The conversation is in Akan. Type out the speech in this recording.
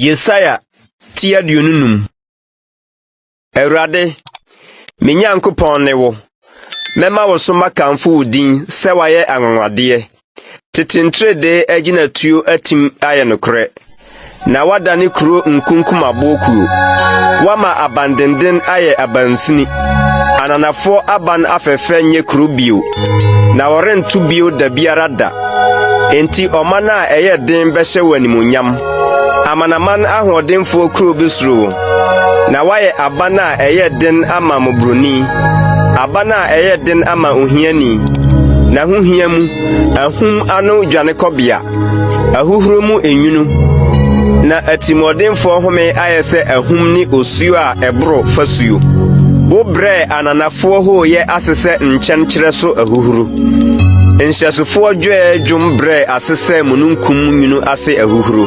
Yesaya tia diununum. Erade, minyankopon ne wo. Mema wo so makamfo udin se waye anwanwade. Titintrede agina tuo atim aye nokre. Na wadane kuro nkunkum abokuo. Wama abandenden aye abansini. Ananafo aban afefe nye kuro bio. Na worentu bio da biara da. Enti omana eye den behye wanimunyam. Amanaman ahodenfo kuro bisuro. Na waye abana eye den ama mobroni. Abana eye den ama ohiani. Na huhiamu ahum ano dwane kobia. Ahuhuro mu enwunu. Na atimodenfo home ayese ahum ni osuo a ebro fasuo. Wo bre ananafo ho ye asese nkyɛnkyerɛ so ahuhuru. Nhyɛsofo dwe dwom bre asese mununkum nwunu ase ahuhuru.